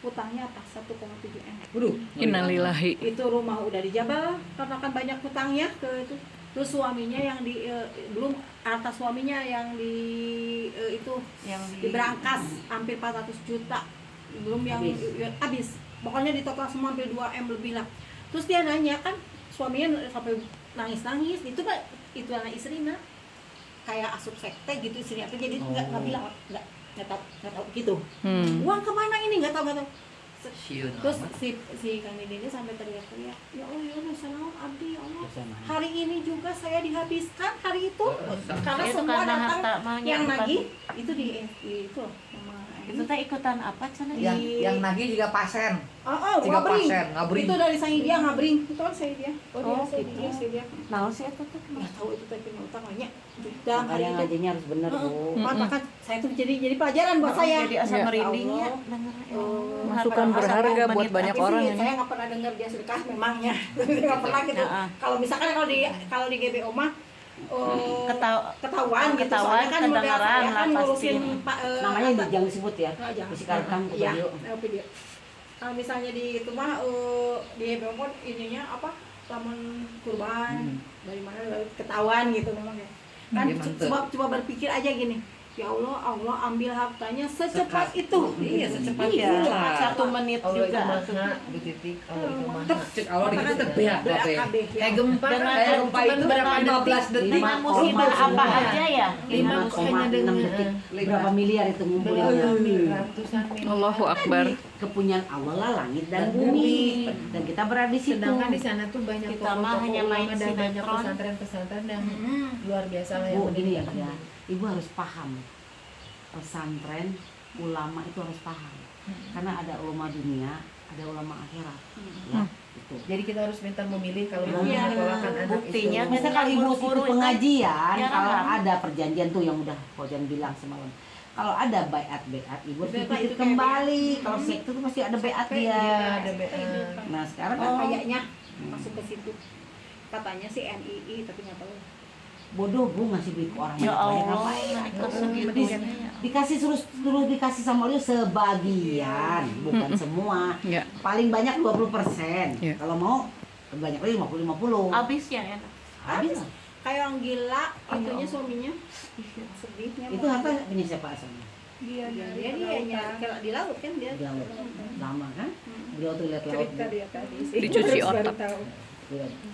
Hutangnya apa 1,7 M. Waduh. Innalillahi. Itu rumah udah dijabal karena kan banyak hutangnya ke itu. Terus suaminya yang di belum harta suaminya yang di itu Yang diberangkas hampir 400 juta belum yang habis. Pokoknya di total semua hampir 2 M lebih lah. Terus dia nanya kan suaminya sampai nangis itu kan itu anak istrinya kayak asup sekte gitu istrinya jadi nggak bilang nggak tahu gitu. Hmm. Uang kemana ini nggak tahu Siun Terus amat. si Kang Dede ini sampai teriak-teriak, ya Allah ya Allah salam abdi ya Allah. Bersama. Hari ini juga saya dihabiskan hari itu karena Itu semua karena datang harta mahnya yang bukan. nagih itu di itu loh, sama Itu teh ikutan apa cenah? Yang nagih juga pasen. oh Tiga ngabring. pasen, ngabring. Itu dari Saidia ngabring. Itu kan Saidia. Oh, Saidia, gitu. Saidia. Naon sih eta teh? Nggak tahu itu tapi utang banyak. Dalam hari Makanya itu. ngajinya harus bener Bu. Maka saya tuh jadi pelajaran buat saya. Jadi asa Ya merinding ya. Allah. Denger ya. Masukan berharga buat banyak Tapi orang sih, ini. saya nggak pernah dengar dia sedekah memangnya. Nggak pernah gitu. Nah, Kalau misalkan kalau di GBO mah ketahuan gitu. Ketahuan, Soalnya kan model kedengeran saya lah kan pasti. ngurusin Namanya jangan disebut ya. jangan. Disikarkan ke Iya, video. video. Kalau misalnya di itu mah di GBO pun ininya apa? Lamun kurban dari mana ketahuan gitu memang ya. Kan Iya, mantep. coba berpikir aja gini. Ya Allah ambil hartanya secepat itu. Iya, secepat Iya, itu. 1 menit Allah itu juga. maha, Bu Titik, Allah itu maha. Cek Allah di kita beak BAKB, babe. ya. Kayak gempa, Dengan kayak gempa cuman itu berapa 15 detik. Dengan 5,6 musibah apa aja ya? 5,6 detik. Berapa miliar itu ngumpulinnya? ratusan miliar. Allahu Akbar. Kepunyaan Allah lah langit dan bumi. Dan kita berada di situ. Sedangkan di sana tuh banyak Kita mah tokoh-tokoh hanya main ulama dan banyak sinetron. pesantren-pesantren yang luar biasa lah yang Bu, gini ya, mendidik. Ibu harus paham. Pesantren, ulama itu harus paham. Karena ada ulama dunia, ada ulama akhirat. Ya, itu. Jadi kita harus pintar memilih kalau mau Iya. menyekolahkan anak Buktinya itu. Biasa kalau ibu Guru-guru ikut pengajian, jarang kalau kan? ada perjanjian tuh yang udah Fauzan bilang semalam. Kalau ada bayat ibu harus Bayat ikut itu kembali. Kalau sekte tuh pasti ada bayat dia. Iya, ada BA. Nah sekarang Kan kayaknya masuk ke situ. Katanya sih NII tapi nggak tahu. bodoh Bu ngasih duit ke orang Ya banyak Allah, ngapain? mereka segitunya. Dikasih terus dikasih sama dia sebagian, bukan semua. Ya. Paling banyak 20%. Iya. Kalau mau banyak lagi 50-50. Habis ya enak. Habis. Kayak orang gila, itunya suaminya sedihnya. Itu harta punya siapa asalnya? Dia dia kalau di laut kan dia. Dia lama kan? Beliau tuh lihat laut. cerita dia tadi. Dicuci Baru otak. tahu.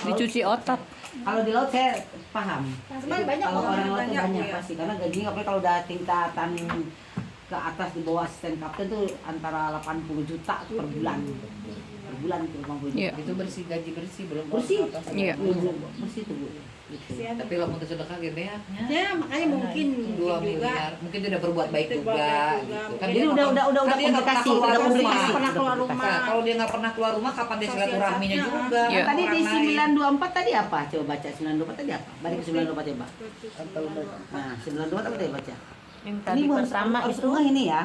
Dicuci otak. Kalau di laut saya paham. Sebenarnya banyak Kalau orang orang laut tuh banyak, banyak ya. pasti karena gajinya apalagi kalau udah tingkatan ke atas di bawah asisten kapten tuh antara 80 juta per bulan. Per bulan itu 80 juta. Iya. Itu bersih, gaji bersih, belum Bersih. apa-apa. Iya. Bersih tuh Bu. Gitu. Tapi lo mau sedekah ge beaknya. Ya makanya mungkin 2 juga. miliar. Mungkin dia udah berbuat baik Berbuat juga baik juga. gitu. Mungkin Ini udah kan dia nggak pernah komplikasi, keluar udah rumah. komplikasi. Pernah keluar Udah rumah. Nah, kalau dia nggak pernah keluar rumah, kapan dia silaturahminya Sosialisasinya, juga? Iya. Tadi di Orang lain. 924 tadi apa? Coba baca 924 tadi apa? Balik ke 924 coba. Nah, 924 apa tadi baca? Yang tadi Ini pertama harus itu ngeh ini ya.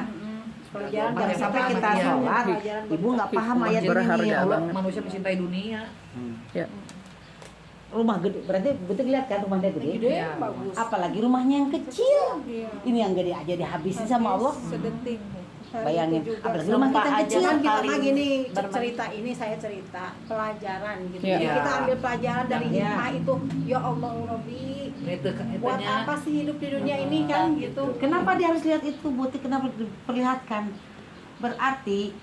Pelajaran Jangan dari sampai pertama, kita iya. sholat, Pelajaran ibu nggak paham ayat ini. Berharga Allah banget. manusia mencintai dunia. Ya. Rumah gede, berarti betul lihat kan rumahnya gede. Gede, Iya. bagus. Apalagi rumahnya yang kecil. Iya. Ini yang gede aja dihabisin sama Allah. Sedetik. Hari Bayangin, itu juga. apalagi rumah kita yang Sumpah kecil. aja. Kan kita Saling mah gini berbagi. cerita ini saya cerita pelajaran gitu. Iya. Jadi kita ambil pelajaran dari Iya. hikmah itu. Ya Allah Rabbi, Itu buat itunya. apa sih hidup di dunia ini kan gitu. Kenapa dia harus lihat itu? Butik kenapa diperlihatkan? Berarti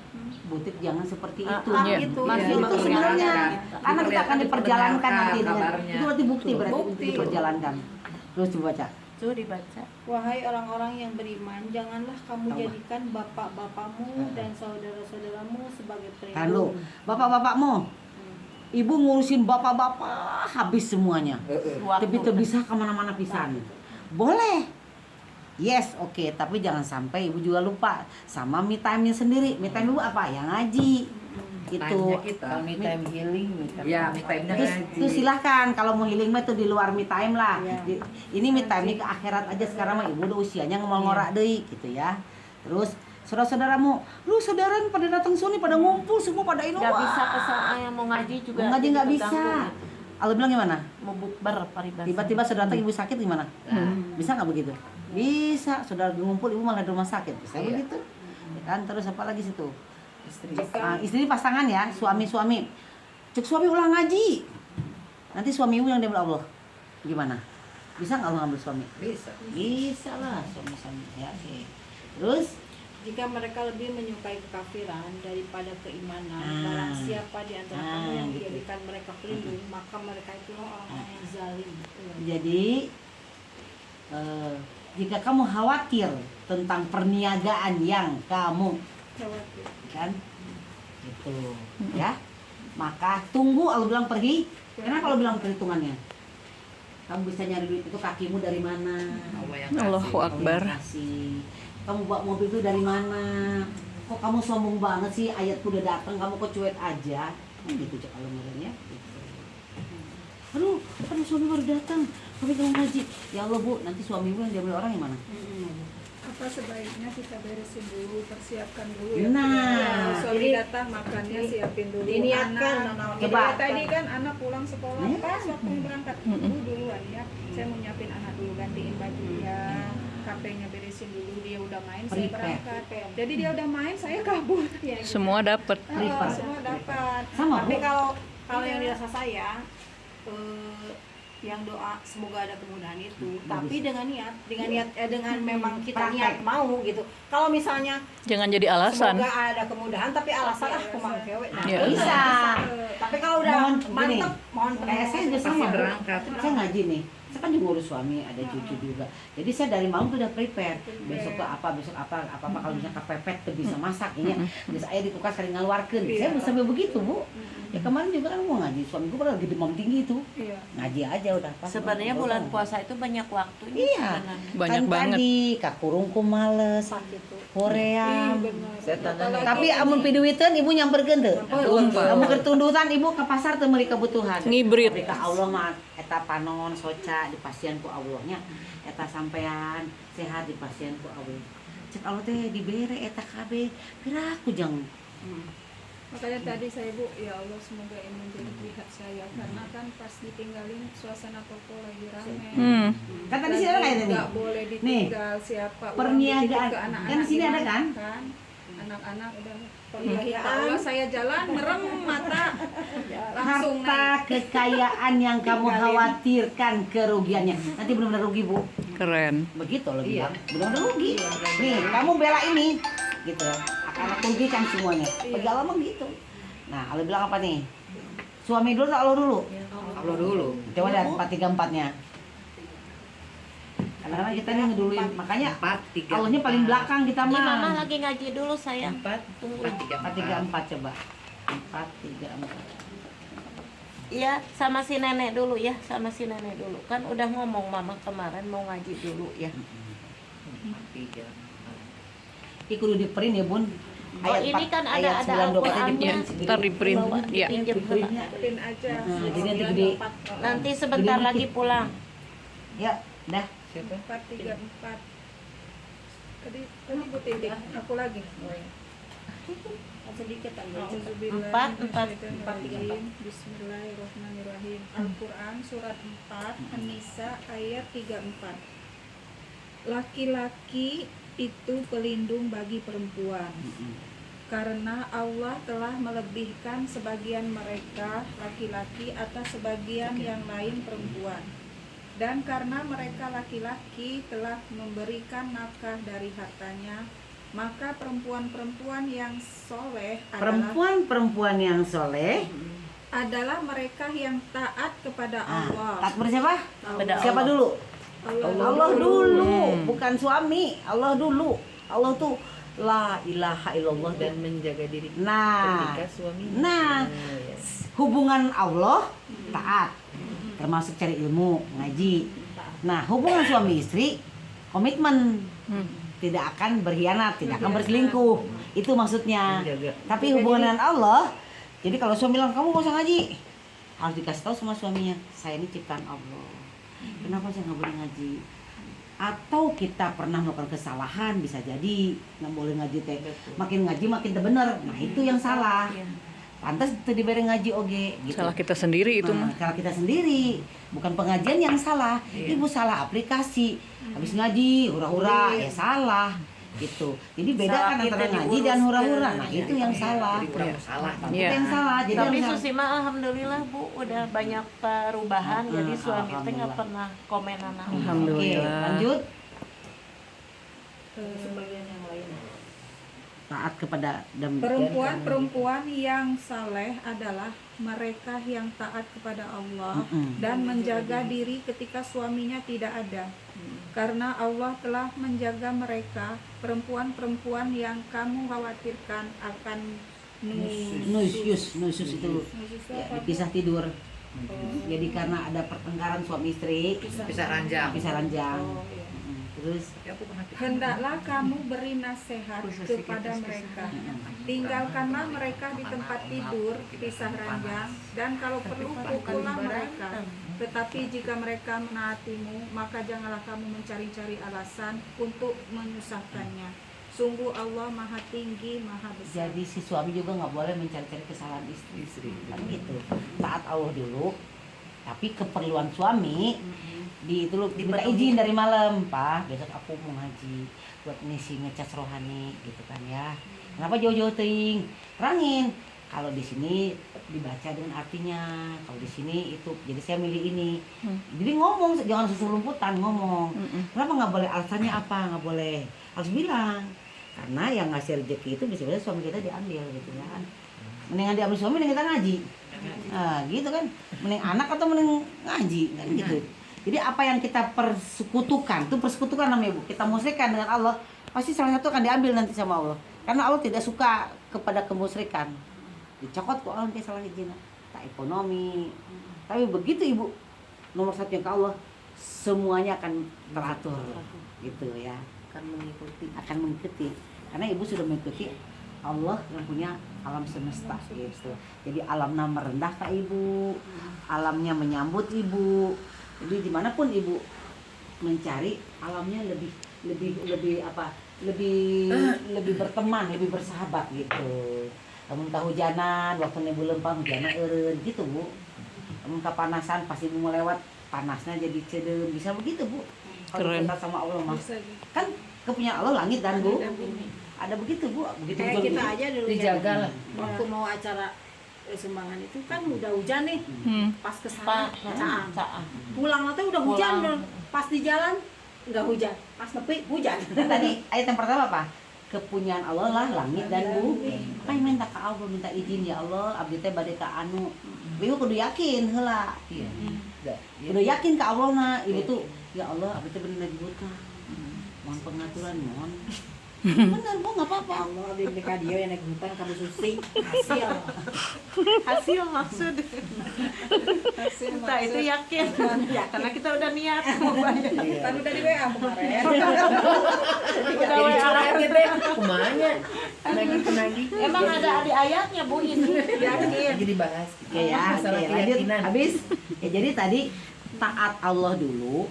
butik jangan seperti itu. Iya. Gitu. Masih Itu sebenarnya Diperlihatkan. karena kita akan diperjalankan nanti dengan Kabarnya. itu berarti bukti berarti Bukti. diperjalankan. Terus coba baca. tuh dibaca. Wahai orang-orang yang beriman, janganlah kamu jadikan bapak-bapakmu dan saudara-saudaramu sebagai Kan lu, pelindung. bapak-bapakmu. Ibu ngurusin bapak-bapak habis semuanya. Tapi bisa kemana-mana pisan. Boleh. Yes, oke. Tapi jangan sampai ibu juga lupa sama me time-nya sendiri. Me time ibu apa? Yang ngaji. Itu. Time-nya kita. Kalau me time healing, me time Ya, me time-nya Itu ngaji. silahkan kalau mau healing mah tuh di luar me time lah. Iya. Ini me time ini ke akhirat aja sekarang mah ibu udah usianya ngorak deui gitu ya. Terus saudara-saudaramu, lu saudara pada datang sini pada ngumpul semua pada ini. Gak wah. bisa kesana yang mau ngaji juga. Mau ngaji nggak bisa. Allah bilang gimana? Mau bukber paribasa. Tiba-tiba saudara datang ibu sakit gimana? Bisa nggak begitu? Bisa. Saudara ngumpul ibu malah di rumah sakit. Bisa Iya. begitu? Ya kan terus apa lagi situ? istri. Istri pasangan ya, suami-suami. Cek suami ulang ngaji. Nanti suami ibu yang diambil Allah. Gimana? Bisa nggak Allah ngambil suami? Bisa. Bisa lah suami-suami ya. Oke. Terus Jika mereka lebih menyukai kekafiran daripada keimanan, Ah. barang siapa di antara kamu yang gitu. dijadikan mereka pelindung, maka mereka itulah orang-orang yang zalim. jadi jika kamu khawatir tentang perniagaan yang kamu kan Gitu. Ya. Maka tunggu Allah bilang pergi. Kenapa Allah bilang perhitungannya? Kamu bisa nyari duit itu kakimu dari mana? Allah yang Allahu kasih. Akbar. Allah yang kasih. Kamu bawa mobil itu dari mana? Kok kamu sombong banget sih? Ayatku udah datang, kamu kok cuek aja? Gitu cek Allah ya. Gitu. Aduh, suami baru datang. Kami mau ngaji. Ya Allah Bu, nanti suamimu yang diambil orang yang mana? Apa sebaiknya kita beresin dulu, persiapkan dulu ya. Nah, Ya, suami jadi datang makannya siapin dulu. diniatkan, Anak, Coba. Coba tadi kan anak pulang sekolah Ya. pas waktu mau berangkat dulu duluan ya. Saya mau nyiapin anak dulu, gantiin bajunya, HP-nya beresin dulu, dia udah main, saya Prepare. berangkat. Jadi dia udah main, saya kabur. Ya, gitu. Semua dapat. Prepare. Semua dapat. Sama Tapi Bu. kalau yang dirasa saya yang doa semoga ada kemudahan itu, tapi dengan memang kita niat mau gitu. Kalau misalnya Jangan jadi alasan. semoga ada kemudahan tapi alasan aku mau cewek. Nah, Ya. Bisa. Tapi kalau udah Mohon gini. mantep, mohon Kayak saya juga Pasti sama Bu. berangkat. Saya ngaji nih. Saya kan juga ngurus suami, ada cucu juga. Jadi saya dari malam tuh udah prepare. Besok ke apa, kalau misalnya kepepet tuh bisa masak ya. Bisa saya ditukas kali ngaluarkeun. Saya bisa sampai begitu, Bu. Ya kemarin juga kan mau ngaji, suami gue lagi demam tinggi itu. Iya. Ngaji aja udah pas. Sebenarnya bulan puasa itu banyak waktunya. Iya. sebenarnya. Banyak kan banget. Tadi kakurungku males, hoream. Setan Tapi amun piduiteun ibu nyamperkeun teu? Tumpah. Kamu ketundutan ibu ke pasar teu meuli kebutuhan. Ngibrit. Tapi ka Allah mah eta panon soca dipasieun ku Allahnya. Eta sampean sehat dipasieun ku Allah. Cek Allah teh dibere eta kabeh. Piraku jang. Makanya tadi saya Bu, ya Allah semoga ini menjadi pihak saya karena kan pas ditinggalin suasana toko lagi rame. Kan tadi sini ada kayak ini. Nggak boleh ditinggal siapa uang perniagaan. dititip ke anak-anak Kan di sini ada gimana, kan? Anak-anak udah ya Allah saya jalan merem mata langsung Harta naik. kekayaan yang kamu khawatirkan kerugiannya. Nanti benar-benar rugi, Bu. Keren. Begitu loh bilang, benar-benar rugi. Nih, kamu bela ini, gitu. Akan aku rugikan semuanya. Bagi Allah mah gitu. Nah, Allah bilang apa nih? Suami dulu atau Allah dulu? Allah dulu. Coba lihat 434-nya. Kadang-kadang kita nih ngeduluin, makanya 4, 3, Allahnya paling belakang kita Ini mama mah. lagi ngaji dulu sayang. 4, 434 coba. 434. Iya, sama si nenek dulu ya, sama si nenek dulu. Kan udah ngomong mama kemarin mau ngaji dulu ya. 3. Ini kudu di-print ya, Bun. Oh, ini kan ada Al-Qur'annya. Ntar di print. Bawa, Ya. dipinjem sama. Printnya. Pin aja. Nah, jadi nanti gede. Nanti sebentar Gede lagi dikit. pulang. Ya, dah. Siapa? 434. Tadi Bu Titi, aku lagi. sedikit aja. Empat. Bismillahirrahmanirrahim. Al-Quran surat 4 An-Nisa ayat 34. Laki-laki itu pelindung bagi perempuan karena Allah telah melebihkan sebagian mereka laki-laki atas sebagian yang lain perempuan, dan karena mereka laki-laki telah memberikan nafkah dari hartanya, maka perempuan-perempuan yang soleh Perempuan-perempuan yang soleh. adalah mereka yang taat kepada Allah. Taat kepada siapa? Kepada Siapa Allah. dulu? Allah dulu, Hmm. bukan suami. Allah dulu. Allah tuh la ilaha illallah Dan menjaga diri Nah, ketika suami. nah, ya. hubungan Allah taat, termasuk cari ilmu, ngaji. Nah, hubungan suami istri komitmen, tidak akan berkhianat, tidak akan berselingkuh. Itu maksudnya. Menjaga. Tapi hubungan dengan Allah, jadi kalau suami bilang kamu gak usah ngaji, harus dikasih tahu sama suaminya, saya ini ciptaan Allah. Kenapa saya nggak boleh ngaji? Atau kita pernah melakukan kesalahan, bisa jadi nggak boleh ngaji teh. Makin ngaji makin bener. Nah itu yang salah. Pantas itu diberi ngaji oge. Gitu. Salah kita sendiri itu Nah, mah. salah kita sendiri, bukan pengajian yang salah. Ibu salah aplikasi. Habis ngaji hura-hura ya salah. Gitu. Jadi beda Salah kan kita antara ngaji diuruskan. dan hura-hura. Nah itu yang salah. Jadi kurang salah. Itu Iya. yang salah. Jadi Tapi yang Susi mah alhamdulillah Bu udah banyak perubahan, jadi suami teh nggak Alhamdulillah. pernah komenan apa. Alhamdulillah. Oke, lanjut. Sebagian yang lain. Taat kepada dan Perempuan-perempuan yang saleh adalah mereka yang taat kepada Allah dan menjaga diri ketika suaminya tidak ada. Karena Allah telah menjaga mereka, perempuan-perempuan yang kamu khawatirkan akan Nusyus itu ya, pisah tidur. Jadi karena ada pertengkaran suami istri, Bisa ranjang. pisah ranjang. Oh, iya. Terus Ya, aku pernah Hendaklah kamu beri nasihat kepada mereka. Tinggalkanlah mereka di tempat tidur, pisah ranjang, dan kalau perlu pukullah mereka. Tetapi jika mereka menaatimu, maka janganlah kamu mencari-cari alasan untuk menyusahkannya. Sungguh Allah Maha Tinggi, Maha Besar. jadi si suami juga nggak boleh mencari-cari kesalahan istri. Kan gitu. Taat Allah dulu. Tapi keperluan suami diminta izin dari malam, Pak. Besok aku mau ngaji buat ngisi ngecas rohani gitu kan ya. Kenapa jauh-jauh ting? Terangin. Kalau di sini dibaca dengan artinya, kalau di sini itu. Jadi saya milih ini. Jadi ngomong, jangan susul rumputan ngomong. Kenapa nggak boleh? Alasannya apa? Nggak boleh. Harus bilang. Karena yang ngasih rezeki itu bisa-bisa suami kita diambil gitu kan. Mendingan diambil suami, mending kita ngaji. Nah, gitu kan. Mending anak atau mending ngaji kan gitu. Jadi apa yang kita persekutukan, itu persekutukan namanya Bu. Kita musyrikan dengan Allah, pasti salah satu akan diambil nanti sama Allah. Karena Allah tidak suka kepada kemusyrikan. Dicokot kok Allah kayak salah izin. Tak ekonomi. Tapi begitu Ibu nomor satu yang ke Allah, semuanya akan teratur gitu ya. Akan mengikuti. Karena Ibu sudah mengikuti Allah yang punya alam semesta gitu. Jadi alamnya merendah ke Ibu, alamnya menyambut Ibu. Jadi dimanapun Ibu mencari alamnya lebih berteman, lebih bersahabat gitu. Kamu tahu hujanan, waktu nebu lempang hujanan eureun gitu Bu. Kamu kepanasan pasti Ibu mau lewat, panasnya jadi cedem, bisa begitu Bu. Kalau Keren. kita sama Allah mah. Bisa gitu. Kan kepunyaan Allah langit dan Bu. Ada begitu Bu, begitu Kayak juga kita Bu. aja dulu Dijaga lah. waktu mau acara sumbangan itu kan udah hujan nih, pas kesana caang. Pulang nanti udah hujan, pas di jalan nggak hujan, pas nepi hujan. Dan tadi ayat yang pertama apa? Kepunyaan Allah lah langit dan bumi. Makanya minta ke Allah, minta izin ya Allah, abdi teh bade ka anu. Ibu kudu yakin heula. Iya. Kudu yakin ke Allah na, ibu tuh ya Allah abdi teh bener buta. Mohon pengaturan mohon. Bener Bu, enggak apa-apa. Allah di mereka dia yang naik hutan kamu susi Hasil maksud. Kita itu yakin. Karena kita udah niat mau bayar. Kan udah di WA kemarin. Udah WA. Kumanya nagih. Emang ada di ayatnya Bu ini. Lagi dibahas. Ya, Masalah oke, lanjut. keyakinan. Habis. Ya jadi tadi taat Allah dulu.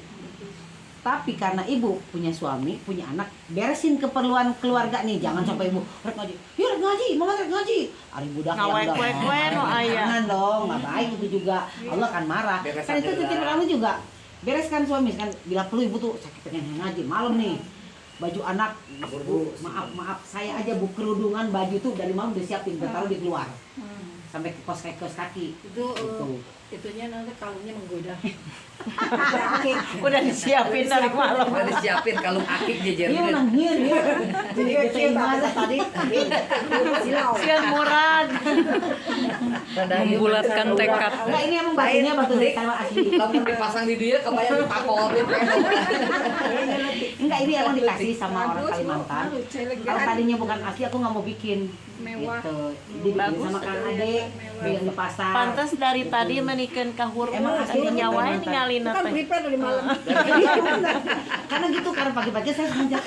Tapi karena ibu punya suami, punya anak, beresin keperluan keluarga nih. Jangan sampai ibu rek ngaji. Ya rek ngaji, mama rek ngaji. Ari budak yang Ngawek-wek no aya. Jangan dong, nggak baik itu juga. Allah akan marah. Kan itu titip kamu juga. Bereskan suami kan bila perlu ibu tuh sakit pengen ngaji malam nih. Baju anak, Bu, maaf saya aja Bu kerudungan baju tuh dari malam udah siapin, udah taruh di keluar. Sampai ke kos kaki. itu Gitu. itunya nanti kalungnya menggoda. Udah disiapin dari malam. Udah disiapin kalung akik Iya jejernya. menang hier ya. Jadi kita ibadah tadi silau. Sian murad. Membulatkan tekad. Enggak ini emang batunya batu dari tanah asli. Lamun dipasang di dia kebayang dipakor. Enggak ini emang dikasih sama orang Kalimantan. Kalau tadinya bukan asli aku nggak mau bikin. Mewah. Gitu. Dibikin sama Kang Ade, bilang di pasar. Pantas dari tadi menikeun kahur Emang asli tadi nyawa Kalimantan. ningalina Kan teh. prepare dari malam. Karena gitu karena pagi-pagi saya ngajar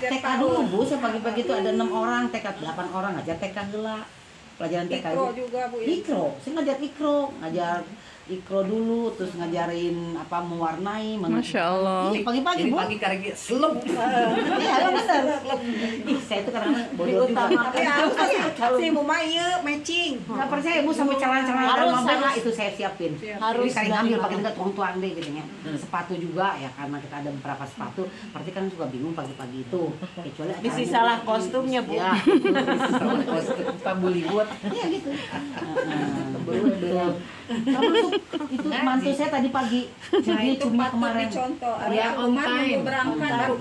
TK dulu Bu, saya pagi-pagi itu ada 6 orang, TK 8 orang ngajar TK heula. Pelajaran TK. Ikro juga Bu ya. Ikro, saya ngajar ngajar ikro dulu, terus ngajarin apa mewarnai, Masya Allah. Iya, pagi-pagi Jadi Bu. pagi karegi selem. Iya, benar. Ih, saya itu kadang bodoh juga. Tapi harus si Muma ieu matching. Nggak percaya Bu sampai celana-celana Harus, dalam BH harus. itu saya siapin. Harus Jadi kali dari ngambil pakai malam. enggak tuang-tuang deh gitu ya. Sepatu juga ya karena kita ada beberapa sepatu. Berarti kan suka bingung pagi-pagi itu. Kecuali Bisa acaranya- salah kostumnya Bu. Ya, Sama kostum pambulibut. iya gitu. Belum. Termasuk itu mantu saya tadi pagi. Nah Jadi itu cuma patut kemarin. dicontoh. Ada Ya, on Umar yang time. mau berangkat baru.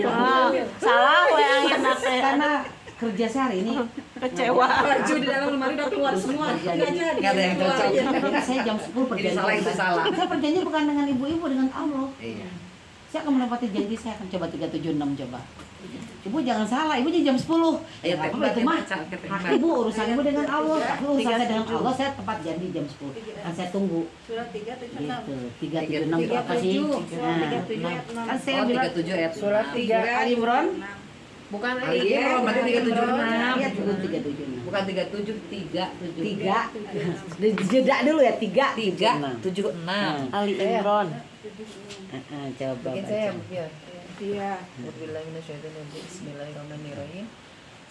Wah, salah we ayeuna teh. Karena kerja saya hari ini Kecewa. Baju di dalam lemari udah keluar semua. Kerja Nggak jadi- jadi. nggak ada yang cocok. jadi saya jam 10 Ini perjanjian. salah itu salah. Saya perjanjian bukan dengan ibu-ibu, dengan Allah. Iya. Saya akan menepati janji, saya akan coba 376 coba. Ibu jangan salah, ibu jam 10. Ayo, Nggak Teh, apa-apa, itu mah baca, Teh, hak baca. ibu, urusan ibu dengan Allah. Tapi urusan saya dengan Allah, saya tepat janji jam 10. Kan saya tunggu. Surat 376. Gitu. 376 itu apa sih? 37. Nah, 37 ayat 6. kan saya Oh, bilang 37 ayat Surat 3 Ali Imran. bukan Ali Imran, berarti 376. Iya, 376. Bukan 37, 37. 3 jeda dulu ya, 3 376. Ali Imran. Coba bikin baca. saya mungkin. Iya. Bismillahirrahmanirrahim.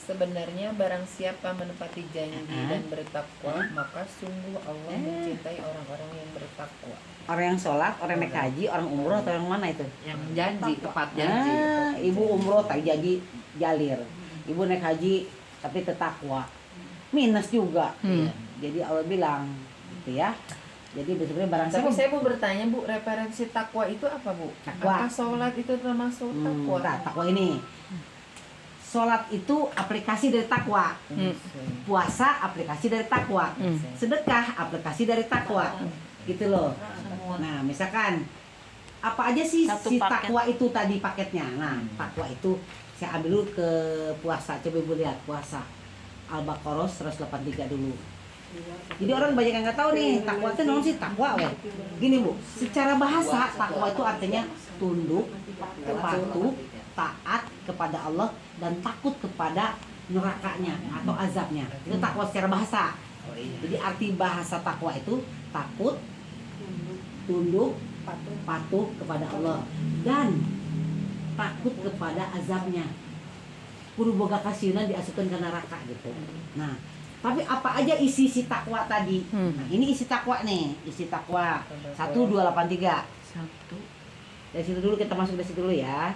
Sebenarnya barang siapa menepati janji dan bertakwa, maka sungguh Allah mencintai orang-orang yang bertakwa. Orang yang sholat, orang naik haji, orang umroh atau yang mana itu? Yang janji, tepat janji. Ibu umroh tak jadi jalir. Ibu naik haji tapi tetakwa. Minus juga. Iya. Jadi Allah bilang gitu ya. Jadi sebenarnya barang Tapi siapa saya mau bertanya Bu, referensi takwa itu apa Bu? Takwa. Apa sholat itu termasuk takwa? Nah, takwa ini. Sholat itu aplikasi dari takwa. Puasa aplikasi dari takwa. Sedekah aplikasi dari takwa. Gitu loh. Nah, misalkan apa aja sih Satu si paket. takwa itu tadi paketnya. Nah, takwa itu saya ambil dulu ke puasa. Coba Ibu lihat puasa. Al-Baqarah 183 dulu. Jadi orang banyak yang nggak tahu nih takwa itu non sih takwa weh. Gini Bu, secara bahasa takwa itu artinya tunduk, patuh, taat kepada Allah dan takut kepada nerakanya atau azabnya. Itu takwa secara bahasa. Jadi arti bahasa takwa itu takut, tunduk, patuh kepada Allah dan takut kepada azabnya. Kudu boga kasieuna diasupkeun ka neraka gitu. Nah, tapi apa aja isi si takwa tadi? Nah, ini isi takwa nih, isi takwa 1283. Satu. Dari situ dulu kita masuk dari situ dulu ya.